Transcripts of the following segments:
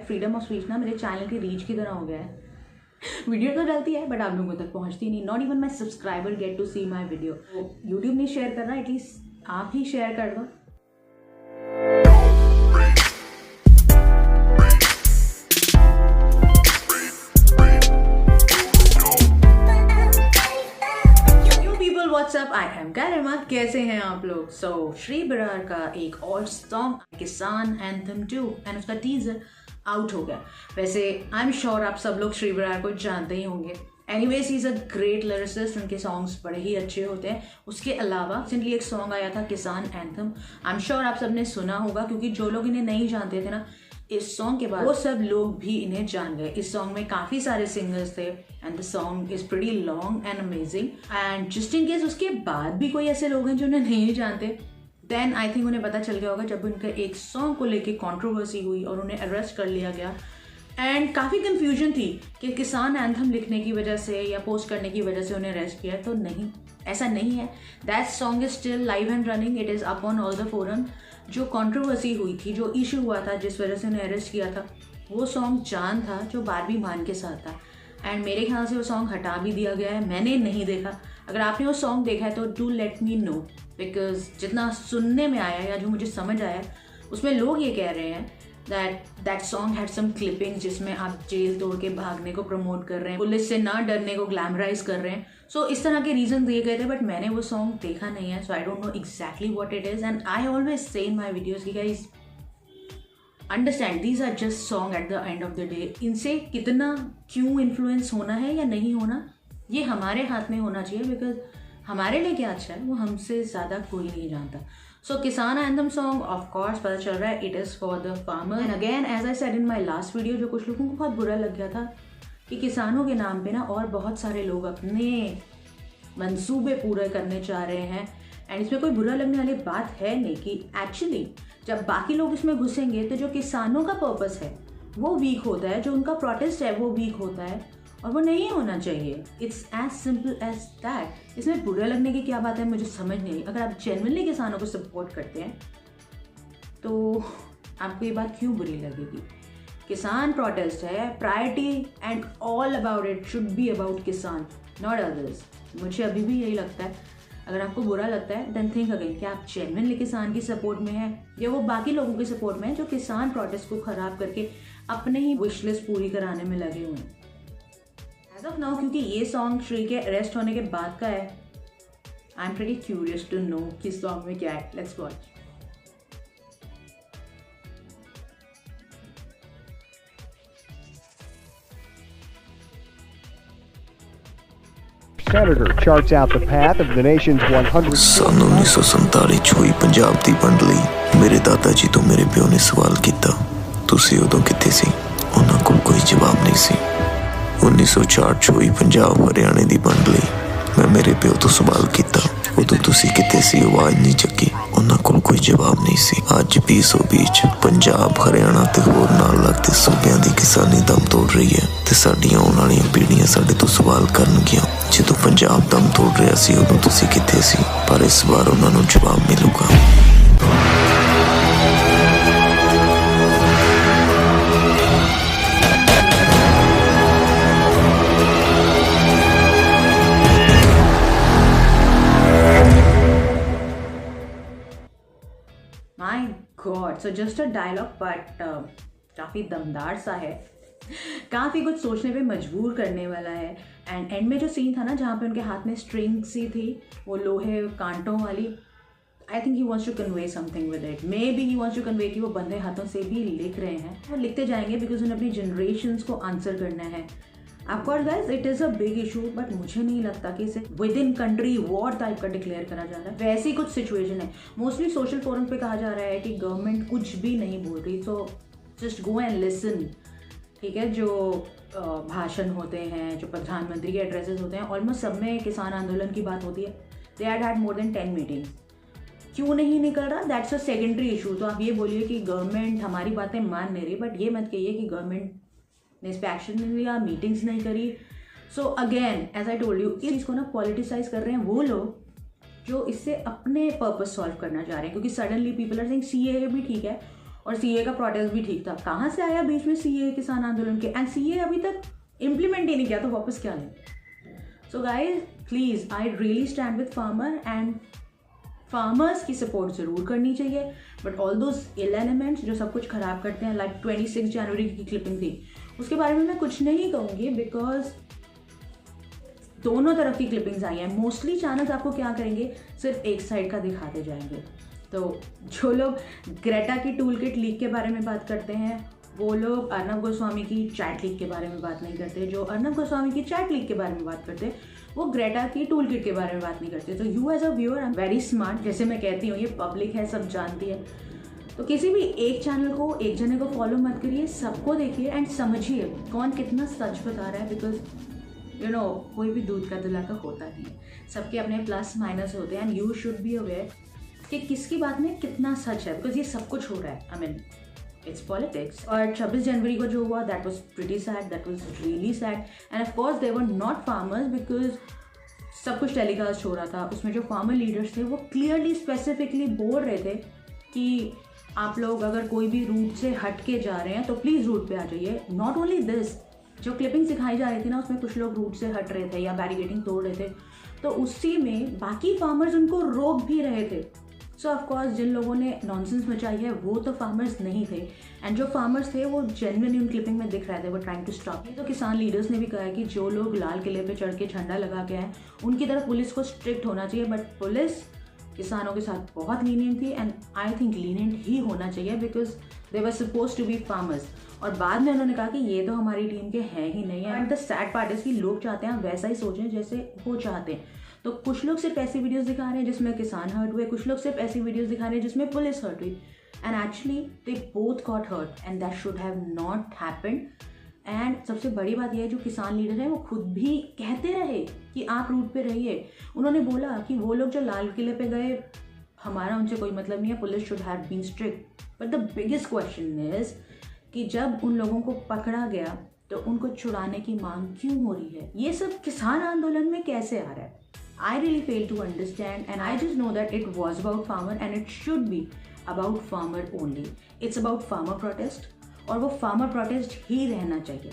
Freedom of speech ना मेरे channel की रीच की तरह हो गया है। वीडियो तो डलती है बट आप लोगों तक पहुंचती नहीं। Not even my subscriber get to see my video. YouTube नहीं शेयर कर रहा, एटलीस्ट आप ही शेयर कर दो। WhatsApp, I am Garima. कैसे हैं आप लोग? श्री बरार का एक और सॉन्ग किसान एंथम 2 एंड उसका टीजर आउट हो गया। वैसे आई एम श्योर आप सब लोग श्री बरार को जानते ही होंगे। Anyways, he is a great lyricist, उनके सॉन्ग्स बड़े ही अच्छे होते हैं। उसके अलावा रिसेंटली एक सॉन्ग आया था किसान एंथम, आई एम श्योर आप सब ने सुना होगा, क्योंकि जो लोग इन्हें नहीं जानते थे ना, इस सॉन्ग के बाद वो सब लोग भी इन्हें जान गए। इस सॉन्ग में काफ़ी सारे सिंगर्स थे and the song is pretty long and amazing. And just in case उसके बाद भी कोई ऐसे लोग हैं जो उन्हें नहीं जानते, देन आई थिंक उन्हें पता चल गया होगा जब उनके एक सॉन्ग को लेके कंट्रोवर्सी हुई और उन्हें अरेस्ट कर लिया गया। एंड काफ़ी कन्फ्यूजन थी कि किसान एंथम लिखने की वजह से या पोस्ट करने की वजह से उन्हें अरेस्ट किया, तो नहीं, ऐसा नहीं है। That song is still live and running, it is up on all the forum. जो कंट्रोवर्सी हुई थी, जो इशू हुआ था, जिस वजह से उन्हें अरेस्ट किया था, वो सॉन्ग जान था जो बारबी मान के साथ था। एंड मेरे ख्याल से वो सॉन्ग हटा भी दिया गया है, मैंने नहीं देखा। अगर आपने वो सॉन्ग देखा है तो do let me know, because जितना सुनने में आया या जो मुझे समझ आया उसमें लोग ये कह रहे हैं that song had some clippings जिसमें आप जेल तोड़ के भागने को प्रमोट कर रहे हैं, पुलिस से ना डरने को ग्लैमराइज कर रहे हैं। सो इस तरह के रीजन दिए गए थे, बट मैंने वो सॉन्ग देखा नहीं है, so I don't know exactly what it is. And I always say in my videos कि guys understand these are just song at the end of the day. इनसे कितना क्यों इन्फ्लुएंस होना है या नहीं होना, ये हमारे हाथ में होना चाहिए, बिकॉज हमारे लिए क्या अच्छा है वो हमसे ज़्यादा कोई नहीं जानता। सो किसान एंथम सॉन्ग ऑफ कोर्स पता चल रहा है it is for the farmer. And again as I said in my last video, जो कुछ लोगों को बहुत बुरा लग गया था कि किसानों के नाम पे ना और बहुत सारे लोग अपने मंसूबे पूरे करने चाह रहे हैं। एंड इसमें कोई बुरा लगने वाली बात है नहीं कि एक्चुअली जब बाकी लोग इसमें घुसेंगे तो जो किसानों का पर्पस है वो वीक होता है, जो उनका प्रोटेस्ट है वो वीक होता है, और वो नहीं होना चाहिए। It's as simple as that. इसमें बुरा लगने की क्या बात है, मुझे समझ नहीं आई। अगर आप जेन्युइनली किसानों को सपोर्ट करते हैं तो आपको ये बात क्यों बुरी लगेगी? किसान प्रोटेस्ट है, priority and all about it should be about किसान, नॉट अदर्स। मुझे अभी भी यही लगता है। अगर आपको बुरा लगता है देन थिंक अगेन कि आप जेन्युइनली किसान की सपोर्ट में हैं या वो बाकी लोगों की सपोर्ट में है जो किसान प्रोटेस्ट को खराब करके अपने ही विश लिस्ट पूरी कराने में लगे हुए हैं। एज ऑफ नाउ, क्योंकि ये सॉन्ग श्री के अरेस्ट होने के बाद का है, I am pretty curious to know कि सॉन्ग में क्या है। Let's watch. Senator charts out the path of the nation's 100 सन 1947 ਚ ਹੋਈ ਪੰਜਾਬ ਦੀ ਵੰਡ ਲਈ ਮੇਰੇ ਦਾਦਾ ਜੀ ਤੋਂ ਮੇਰੇ ਪਿਓ ਨੇ ਸਵਾਲ ਕੀਤਾ, ਤੁਸੀਂ ਉਦੋਂ ਕਿੱਥੇ ਸੀ? ਉਹਨਾਂ ਕੋਲ ਕੋਈ ਜਵਾਬ ਨਹੀਂ ਸੀ। 1964 ਚ ਹੋਈ ਪੰਜਾਬ ਹਰਿਆਣੇ ਦੀ ਵੰਡ ਲਈ ਮੈਂ ਮੇਰੇ ਪਿਓ ਤੋਂ ਸਵਾਲ ਕੀਤਾ, ਉਦੋਂ ਤੁਸੀਂ ਕਿੱਥੇ ਸੀ? ਆਵਾਜ਼ ਨਹੀਂ ਚੱਕੀ, ਉਹਨਾਂ ਕੋਲ ਕੋਈ ਜਵਾਬ ਨਹੀਂ ਸੀ। ਅੱਜ 2020 ਪੰਜਾਬ ਹਰਿਆਣਾ ਤੇ ਹੋਰ ਨਾਲ ਲੱਗਦੇ ਸੂਬਿਆਂ ਦੀ ਕਿਸਾਨੀ ਦਮ ਤੋੜ ਰਹੀ ਹੈ ਤੇ ਸਾਡੀਆਂ ਆਉਣ ਵਾਲੀਆਂ ਪੀੜ੍ਹੀਆਂ ਸਾਡੇ ਤੋਂ ਸਵਾਲ ਕਰਨਗੀਆਂ, ਜਦੋਂ ਪੰਜਾਬ ਦਮ ਤੋੜ ਰਿਹਾ ਸੀ ਉਦੋਂ ਤੁਸੀਂ ਕਿੱਥੇ ਸੀ? ਪਰ ਇਸ ਵਾਰ ਉਹਨਾਂ ਨੂੰ ਜਵਾਬ ਮਿਲੂਗਾ। My god, so just a dialogue but काफ़ी दमदार सा है, काफ़ी कुछ सोचने पे मजबूर करने वाला है। एंड एंड में जो सीन था ना जहाँ पे उनके हाथ में स्ट्रिंग सी थी, वो लोहे कांटों वाली, I think he wants to convey something with it. Maybe he wants to convey कि वो बंदे हाथों से भी लिख रहे हैं, वो लिखते जाएंगे बिकॉज उन्हें अपनी जनरेशन्स को आंसर करना है। Of course guys it is a big issue, but मुझे नहीं लगता कि इसे with in country war type का डिक्लेयर करा जा रहा है। वैसी कुछ सिचुएशन है। मोस्टली सोशल फोरम पे कहा जा रहा है कि गवर्नमेंट कुछ भी नहीं बोल रही, so just go and listen. ठीक है, जो भाषण होते हैं, जो प्रधानमंत्री के एड्रेसेस होते हैं, ऑलमोस्ट सब में किसान आंदोलन की बात होती है। They had more than 10 meetings. क्यों नहीं निकल रहा, दैट्स अ सेकेंडरी इशू। तो आप ये बोलिए कि गवर्नमेंट हमारी बातें मान नहीं रही, बट ये मत कहिए कि गवर्नमेंट ने इस पर एक्शन नहीं लिया, मीटिंग्स नहीं करी। So again as I told you, इस चीज़ को ना पॉलिटिसाइज कर रहे हैं वो लोग जो इससे अपने पर्पस सॉल्व करना चाह रहे हैं, क्योंकि suddenly people are saying CAA भी ठीक है और सीए का प्रोटेस्ट भी ठीक था। कहाँ से आया बीच में सीए किसान आंदोलन के? एंड सीए अभी तक इम्प्लीमेंट ही नहीं किया, तो वापस क्या लें? So guys please, I really stand with farmer and farmers की सपोर्ट ज़रूर करनी चाहिए, but all those ill elements जो सब कुछ ख़राब करते हैं, लाइक 26 जनवरी की क्लिपिंग थी, उसके बारे में मैं कुछ नहीं कहूँगी बिकॉज दोनों तरफ की क्लिपिंग्स आई हैं। मोस्टली चैनल्स आपको क्या करेंगे, सिर्फ एक साइड का दिखाते जाएंगे। तो जो लोग ग्रेटा की टूल किट लीक के बारे में बात करते हैं, वो लोग अर्नब गोस्वामी की चैट लीक के बारे में बात नहीं करते। जो अर्नब गोस्वामी की चैट लीक के बारे में बात करते हैं, वो ग्रेटा की टूल किट के बारे में बात नहीं करते। तो you as a viewer I am very smart, जैसे मैं कहती हूँ, ये पब्लिक है, सब जानती है। तो किसी भी एक चैनल को, एक जने को फॉलो मत करिए, सबको देखिए एंड समझिए कौन कितना सच बता रहा है। बिकॉज यू नो, कोई भी दूध का धुला का होता नहीं है, सबके अपने प्लस माइनस होते हैं and you should be aware कि किसकी बात में कितना सच है, बिकॉज ये सब कुछ हो रहा है। I mean it's politics. और 26 जनवरी को जो हुआ, that was pretty sad, that was really sad end of course they were not farmers because सब कुछ टेलीकास्ट हो रहा था। उसमें जो फार्मर लीडर्स थे वो क्लियरली स्पेसिफिकली बोल रहे थे कि आप लोग अगर कोई भी रूट से हट के जा रहे हैं तो प्लीज़ रूट पे आ जाइए। नॉट ओनली दिस, जो क्लिपिंग सिखाई जा रही थी ना, उसमें कुछ लोग रूट से हट रहे थे या बैरिकेडिंग तोड़ रहे थे, तो उसी में बाकी फार्मर्स उनको रोक भी रहे थे। सो ऑफकोर्स जिन लोगों ने नॉनसेंस मचाई है वो तो फार्मर्स नहीं थे, एंड जो फार्मर्स थे वो जेन्युइनली उन क्लिपिंग में दिख रहे थे, वो ट्राइंग टू स्टॉप। तो किसान लीडर्स ने भी कहा है कि जो लोग लाल किले पे चढ़ के झंडा लगा के आए, उनकी तरफ पुलिस को स्ट्रिक्ट होना चाहिए। बट पुलिस किसानों के साथ बहुत लीनियंट थी एंड आई थिंक लीनियंट ही होना चाहिए because they were suppose to be farmers. और बाद में उन्होंने कहा कि ये तो हमारी टीम के हैं ही नहीं है। And the sad part is कि लोग चाहते हैं वैसा ही सोचें जैसे वो चाहते हैं। तो कुछ लोग सिर्फ ऐसी वीडियोस दिखा रहे हैं जिसमें किसान हर्ट हुए, कुछ लोग सिर्फ ऐसी वीडियोस दिखा रहे हैं जिसमें पुलिस हर्ट हुई, and actually they both got hurt and that should have not happened. एंड सबसे बड़ी बात यह है, जो किसान लीडर हैं वो खुद भी कहते रहे कि आप रूट पे रहिए। उन्होंने बोला कि वो लोग जो लाल किले पे गए, हमारा उनसे कोई मतलब नहीं है, police should have been strict. But the biggest question is कि जब उन लोगों को पकड़ा गया तो उनको छुड़ाने की मांग क्यों हो रही है? ये सब किसान आंदोलन में कैसे आ रहा है? I really fail to understand, and I just know that it was about farmer and it should be about farmer only. It's about farmer protest, और वो farmer protest ही रहना चाहिए,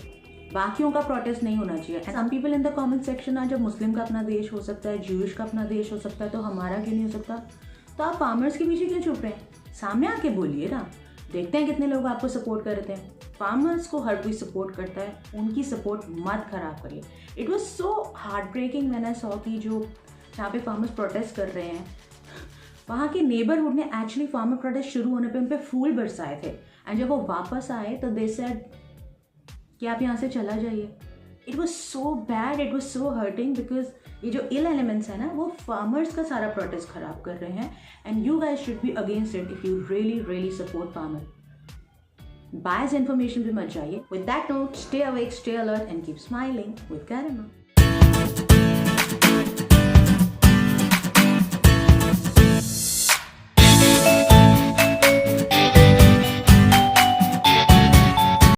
बाकियों का protest नहीं होना चाहिए। And some people in the comment section are, जब मुस्लिम का अपना देश हो सकता है, Jewish का अपना देश हो सकता है, तो हमारा क्यों नहीं हो सकता? तो आप फार्मर्स के पीछे क्यों छुप रहे हैं? सामने आके बोलिए ना, देखते हैं कितने लोग आपको सपोर्ट करते हैं। फार्मर्स को हर कोई सपोर्ट करता है, उनकी सपोर्ट मत खराब करिए। It was so heartbreaking man I saw कि जो जहाँ पे फार्मर्स प्रोटेस्ट कर रहे हैं, वहाँ के नेबरहुड ने एक्चुअली फार्मर प्रोटेस्ट शुरू होने पे उन पे फूल बरसाए थे, एंड जब वो वापस आए तो दे सेड कि आप यहाँ से चला जाइए। It was so bad, it was so hurting because ये जो इल एलिमेंट्स है ना, वो फार्मर्स का सारा प्रोटेस्ट खराब कर रहे हैं, and you guys should be against it if you really really support farmer. Bias information भी मत जाइए। With that note, stay awake, stay alert and keep smiling with Garima.